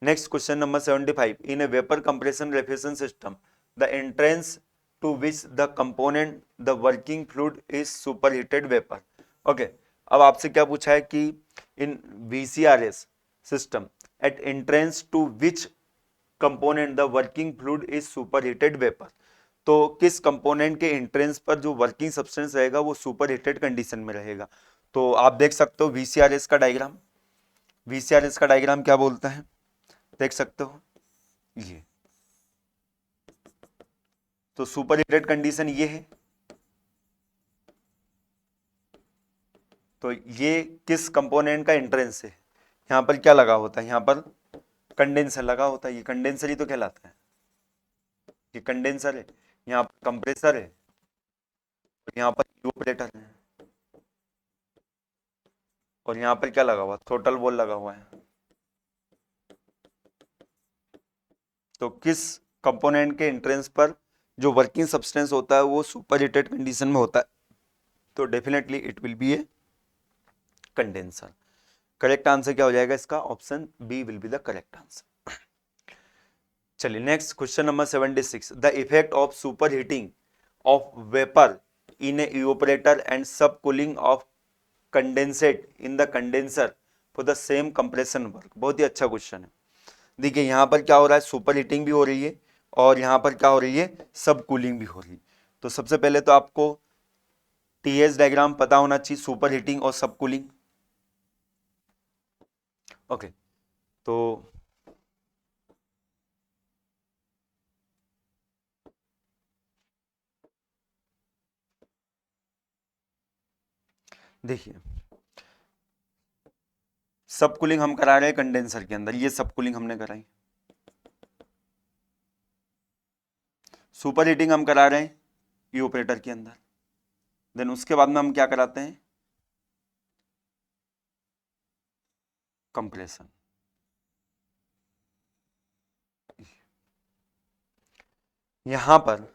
A: next question number 75, in a vapour compression refrigeration system the entrance to which the component the working fluid is superheated vapour. Okay, अब आपसे क्या पूछा है कि in VCRS system at entrance to which component the working fluid is superheated vapour. तो किस कंपोनेंट के एंट्रेंस पर जो वर्किंग सब्सटेंस रहेगा वो सुपरहीटेड कंडीशन में रहेगा। तो आप देख सकते हो VCRS का डायग्राम, VCRS का डायग्राम क्या बोलता है, देख सकते हो ये। तो सुपरहीटेड कंडीशन ये है, तो ये किस कंपोनेंट का एंट्रेंस है, यहाँ पर क्या लगा होता है, यहाँ पर कंडेंसर लगा होता है, ये कंडेंसर ही तो कहलाता है, ये कंडेंसर है, यहाँ पर कंप्रेसर है, यहाँ पर इवेपोरेटर है, और यहाँ पर क्या लगा हुआ, थ्रोटल बॉल लगा हुआ है। तो किस कंपोनेंट के एंट्रेंस पर जो वर्किंग सब्सटेंस होता है वो सुपरहीटेड कंडीशन में होता है, तो definitely it will be a condenser. Correct answer क्या हो जाएगा इसका, option B will be the correct answer. चलिए next question number 76, the effect of super heating of vapour in a evaporator and sub cooling of condensate in the condenser for the same compression work. बहुत ही अच्छा क्वेश्चन है। देखिए यहाँ पर क्या हो रहा है, सुपर हीटिंग भी हो रही है और यहाँ पर क्या हो रही है, सब कूलिंग भी हो रही है। तो सबसे पहले तो आपको TS डायग्राम पता होना चाहिए, सुपर हीटिंग और सब कूलिंग। ओके, तो देखिए सब कूलिंग हम करा रहे हैं कंडेंसर के अंदर, ये सब कूलिंग हमने कराई। सुपर हीटिंग हम करा रहे हैं इवेपोरेटर के अंदर, देन उसके बाद में हम क्या कराते हैं, कंप्रेशन। यहां पर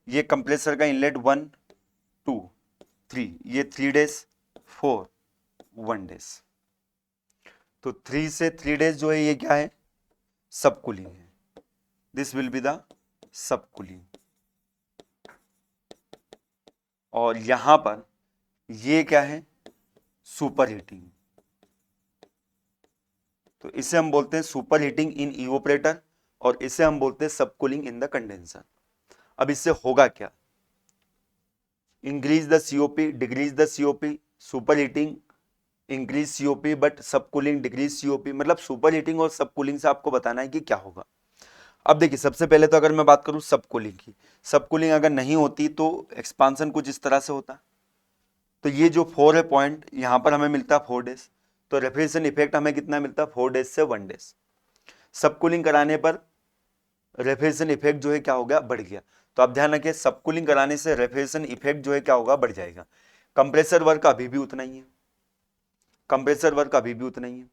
A: ये कंप्रेसर का इनलेट 1 2 3, ये 3 डेज 4 1 डेज, तो 3 से 3 डेज जो है ये क्या है, सब कूलिंग है, this will be the sub cooling. और यहां पर ये क्या है, सुपर हीटिंग, तो इसे हम बोलते हैं सुपर हीटिंग इन इवेपोरेटर और इसे हम बोलते हैं सब कूलिंग इन द कंडेंसर। अब इससे होगा क्या, increase the COP, decrease the COP, super heating increase COP but सब कूलिंग डिक्रीज COP, मतलब सुपर हीटिंग और सब कूलिंग से आपको बताना है कि क्या होगा। अब देखिए सबसे पहले तो अगर मैं बात करूं सब कूलिंग की, सब कूलिंग अगर नहीं होती तो एक्सपांसन कुछ इस तरह से होता। तो ये जो 4 है पॉइंट, यहां पर हमें मिलता है 4 डेज, तो रेफ्रिजरेशन इफेक्ट हमें कितना मिलता है, 4 डेज से 1 डेज। सब कूलिंग कराने पर रेफ्रिजरेशन इफेक्ट जो है क्या हो गया, बढ़ गया। तो आप ध्यान रखिए सब कूलिंग कराने से रेफ्रिजरेशन इफेक्ट जो है क्या होगा, बढ़ जाएगा। कंप्रेसर वर्क अभी भी उतना ही है, कंप्रेसर वर्क अभी भी उतना ही है।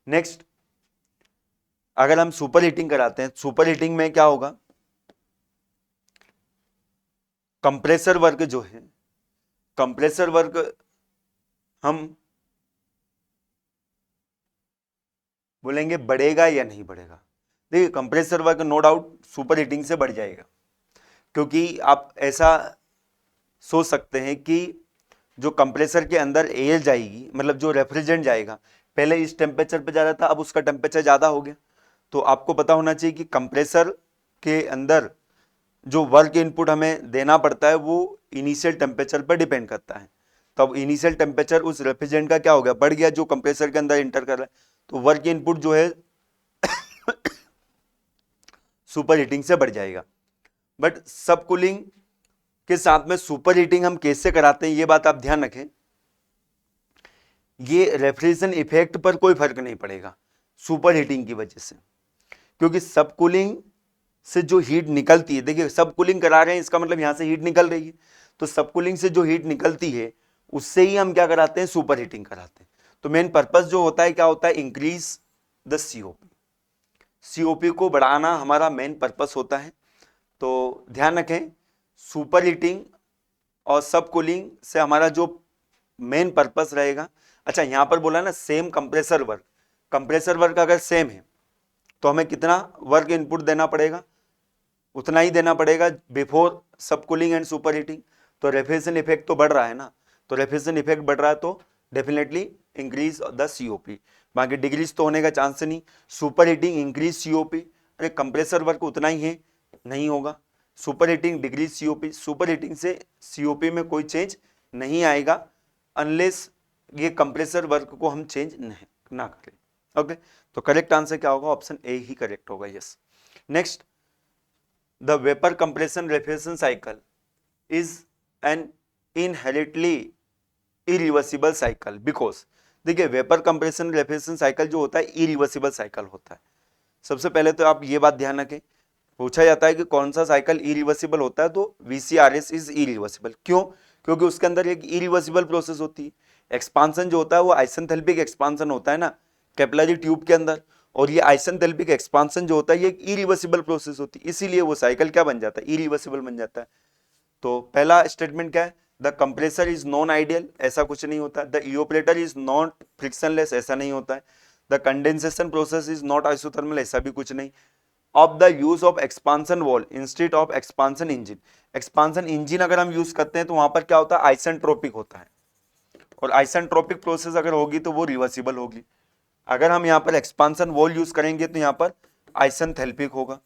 A: नेक्स्ट, अगर हम सुपर हीटिंग कराते हैं, सुपर हीटिंग में क्या होगा, कंप्रेसर वर्क जो है, कंप्रेसर वर्क हम बोलेंगे बढ़ेगा या नहीं बढ़ेगा। देखिए compressor work no doubt superheating से बढ़ जाएगा, क्योंकि आप ऐसा सोच सकते हैं कि जो कंप्रेसर के अंदर एयर जाएगी, मतलब जो रेफ्रिजरेंट जाएगा, पहले इस टेम्परेचर पे जा रहा था, अब उसका टेम्परेचर ज़्यादा हो गया। तो आपको पता होना चाहिए कि कंप्रेसर के अंदर जो वर्क इनपुट हमें देना पड़ता है वो इनिशियल टेम्परेचर पर डिपेंड करता है। तो अब इनिशियल टेम्परेचर उस रेफ्रिजरेंट का क्या हो गया, बढ़ गया, जो कंप्रेसर के अंदर इंटर कर रहा है, तो वर्क इनपुट जो है सुपर हीटिंग से बढ़ जाएगा। बट सब कूलिंग के साथ में सुपर हीटिंग हम कैसे कराते हैं, ये बात आप ध्यान रखें, ये रेफ्रिजरेशन इफेक्ट पर कोई फर्क नहीं पड़ेगा सुपर हीटिंग की वजह से, क्योंकि सब कूलिंग से जो हीट निकलती है, देखिए सब कूलिंग करा रहे हैं इसका मतलब यहां से हीट निकल रही है, तो सब कूलिंग से जो हीट निकलती है उससे ही हम क्या कराते हैं, सुपर हीटिंग कराते हैं। तो मेन पर्पस जो होता है क्या होता है, इंक्रीज द COP, सीओपी को बढ़ाना हमारा मेन पर्पस होता है। तो ध्यान रखें, सुपर हीटिंग और सब कूलिंग से हमारा जो मेन पर्पस रहेगा। अच्छा, यहां पर बोला ना same compressor work, compressor work अगर सेम है तो हमें कितना वर्क इनपुट देना पड़ेगा, उतना ही देना पड़ेगा बिफोर सब कूलिंग एंड सुपर हीटिंग। तो रेफ्रिजरेशन इफेक्ट तो बढ़ रहा है ना, तो रेफ्रिजरेशन इफेक्ट बढ़ रहा है तो डेफिनेटली इंक्रीज द सीओपी, बाकी डिक्रीज तो होने का चांस नहीं। सुपर हीटिंग इंक्रीज सीओपी, अरे कंप्रेसर वर्क उतना ही है, नहीं होगा। Super heating decrease COP, super heating से सीओपी में कोई चेंज नहीं आएगा अनलेस ये कंप्रेसर वर्क को हम चेंज ना करें। ओके, तो करेक्ट आंसर क्या होगा, ऑप्शन ए ही करेक्ट होगा, yes. Next, the vapour compression refrigeration cycle is an inherently irreversible cycle because, देखिए वेपर कंप्रेशन रेफ्रिजरेशन साइकिल जो होता है इरिवर्सिबल साइकिल होता है। सबसे पहले तो आप ये बात ध्यान रखें, पूछा जाता है कि कौन सा साइकिल इरिवर्सिबल होता है, तो VCRS इज इरिवर्सिबल। क्यों? क्योंकि उसके अंदर एक इरिवर्सिबल प्रोसेस होती है। एक्सपांसन जो होता है वो आइसेंथेल्पिक एक्सपांसन होता है ना कैपिलरी ट्यूब के अंदर, और ये आइसेंथेल्पिक एक्सपांसन जो होता है ये एक इरिवर्सिबल प्रोसेस होती है, इसीलिए वो साइकिल क्या बन जाता है, इरिवर्सिबल बन जाता है। तो पहला स्टेटमेंट क्या है, the compressor is non ideal, ऐसा कुछ नहीं होता। द इओपरेटर इज नॉट फ्रिक्शनलेस, ऐसा नहीं होता है। The condensation process is not isothermal, ऐसा भी कुछ नहीं। Of the use of expansion wall instead of expansion engine, expansion engine अगर हम यूज करते हैं तो वहां पर क्या होता है, आइसेंट्रोपिक होता है, और आइसेंट्रोपिक प्रोसेस अगर होगी तो वो रिवर्सिबल होगी। अगर हम यहाँ पर एक्सपांसन वॉल यूज करेंगे तो यहाँ पर आइसेंथेल्पिक होगा।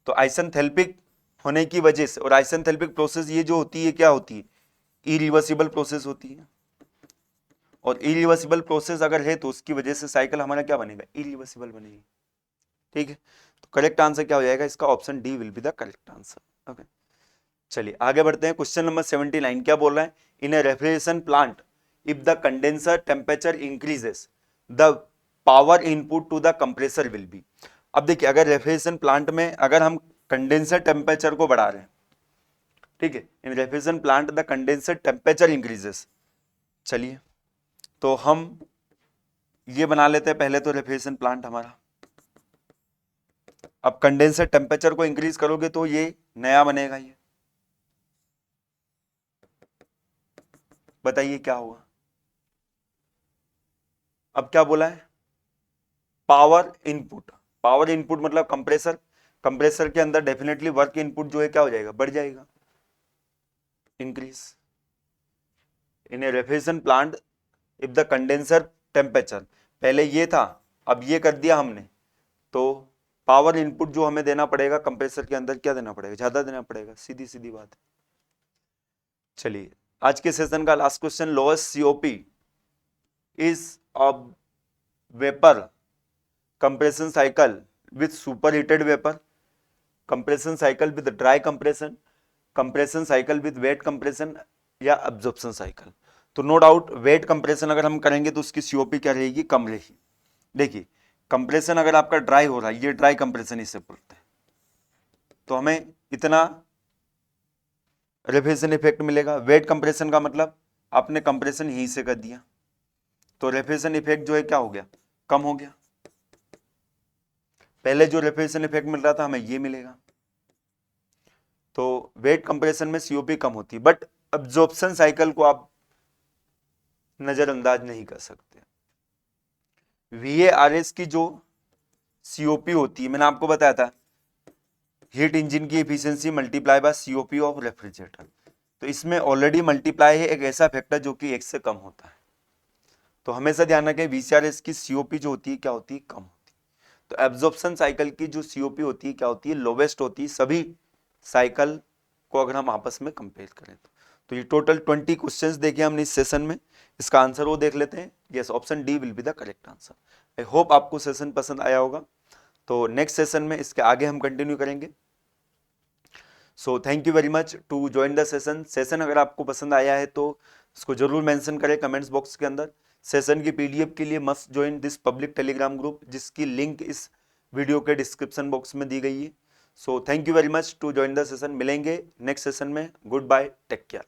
A: तो आइसेंथेल्पिक होने की वजह से, और आइसेंथेल्पिक प्रोसेस ये जो होती है क्या होती है, इरिवर्सिबल प्रोसेस होती है, और इरिवर्सिबल प्रोसेस अगर है तो उसकी वजह से साइकिल हमारा क्या बनेगा, इरिवर्सिबल बनेगी। ठीक है, तो करेक्ट आंसर क्या हो जाएगा इसका, option D will be the correct answer. Okay, चलिए आगे बढ़ते हैं। क्वेश्चन नंबर 79 क्या बोल रहा है, in a refrigeration plant if the condenser temperature increases the power input to the compressor will be. अब देखिए, अगर रेफ्रिजरेशन प्लांट में अगर हम कंडेंसर टेम्परेचर को बढ़ा रहे हैं, ठीक है, in refrigeration plant the condenser temperature increases. चलिए तो हम ये बना लेते हैं पहले तो रेफ्रिजरेशन प्लांट हमारा। अब कंडेंसर टेम्परेचर को इंक्रीज करोगे तो ये नया बनेगा, ये बताइए क्या होगा। अब क्या बोला है, पावर इनपुट, पावर इनपुट मतलब कंप्रेसर, कंप्रेसर के अंदर डेफिनेटली वर्क इनपुट जो है क्या हो जाएगा, बढ़ जाएगा, increase. In a refrigeration plant if the condenser temperature, पहले ये था अब ये कर दिया हमने, तो पावर इनपुट जो हमें देना पड़ेगा कंप्रेसर के अंदर क्या देना पड़ेगा, ज्यादा देना पड़ेगा, सीधी सीधी बात है। चलिए आज के सेशन का last question, lowest COP is a vapour compression cycle with super heated vapour, compression cycle with dry compression, compression cycle with weight compression, या एब्जॉर्प्शन साइकिल। तो नो डाउट वेट कंप्रेशन अगर हम करेंगे तो उसकी सीओपी क्या रहेगी, कम रहेगी। देखिए कंप्रेशन अगर आपका ड्राई हो रहा है, ये ड्राई कंप्रेशन इससे बोलते हैं, तो हमें इतना रेफ्रिजरेशन इफेक्ट मिलेगा। वेट कंप्रेशन का मतलब आपने कंप्रेशन यहीं से कर दिया, तो रेफ्रिजरेशन इफेक्ट जो है क्या हो गया, कम हो गया। पहले जो रेफ्रिजरेशन इफेक्ट मिल रहा था हमें ये मिलेगा। तो वेट कंप्रेशन में सीओपी कम होती है, बट एब्जॉर्प्शन साइकिल को आप नजरअंदाज नहीं कर सकते। VARS की जो सीओपी होती है, मैंने आपको बताया था हीट इंजन की efficiency multiply by COP of refrigerator, तो इसमें ऑलरेडी मल्टीप्लाई है एक ऐसा फैक्टर जो कि 1 से कम होता है। तो हमेशा ध्यान रखें VCRS की सीओपी जो होती है क्या होती है, कम होती है। तो एब्जॉर्प्शन साइकिल की जो सीओपी होती है क्या होती है, लोवेस्ट होती है सभी साइकिल को अगर हम आपस में कंपेयर करें तो ये टोटल 20 क्वेश्चंस देखे हमने इस सेशन में, इसका आंसर वो देख लेते हैं। Yes, option D will be the correct answer. I hope आपको सेशन पसंद आया होगा, तो नेक्स्ट सेशन में इसके आगे हम कंटिन्यू करेंगे। So thank you very much to join the session. Session अगर आपको पसंद आया है तो इसको जरूर मेंशन करें कमेंट्स बॉक्स के अंदर। सेशन की PDF के लिए must join this public Telegram group, जिसकी लिंक इस वीडियो के डिस्क्रिप्शन बॉक्स में दी गई है। So thank you very much to join the session. मिलेंगे नेक्स्ट सेशन में, गुड बाय, टेक केयर।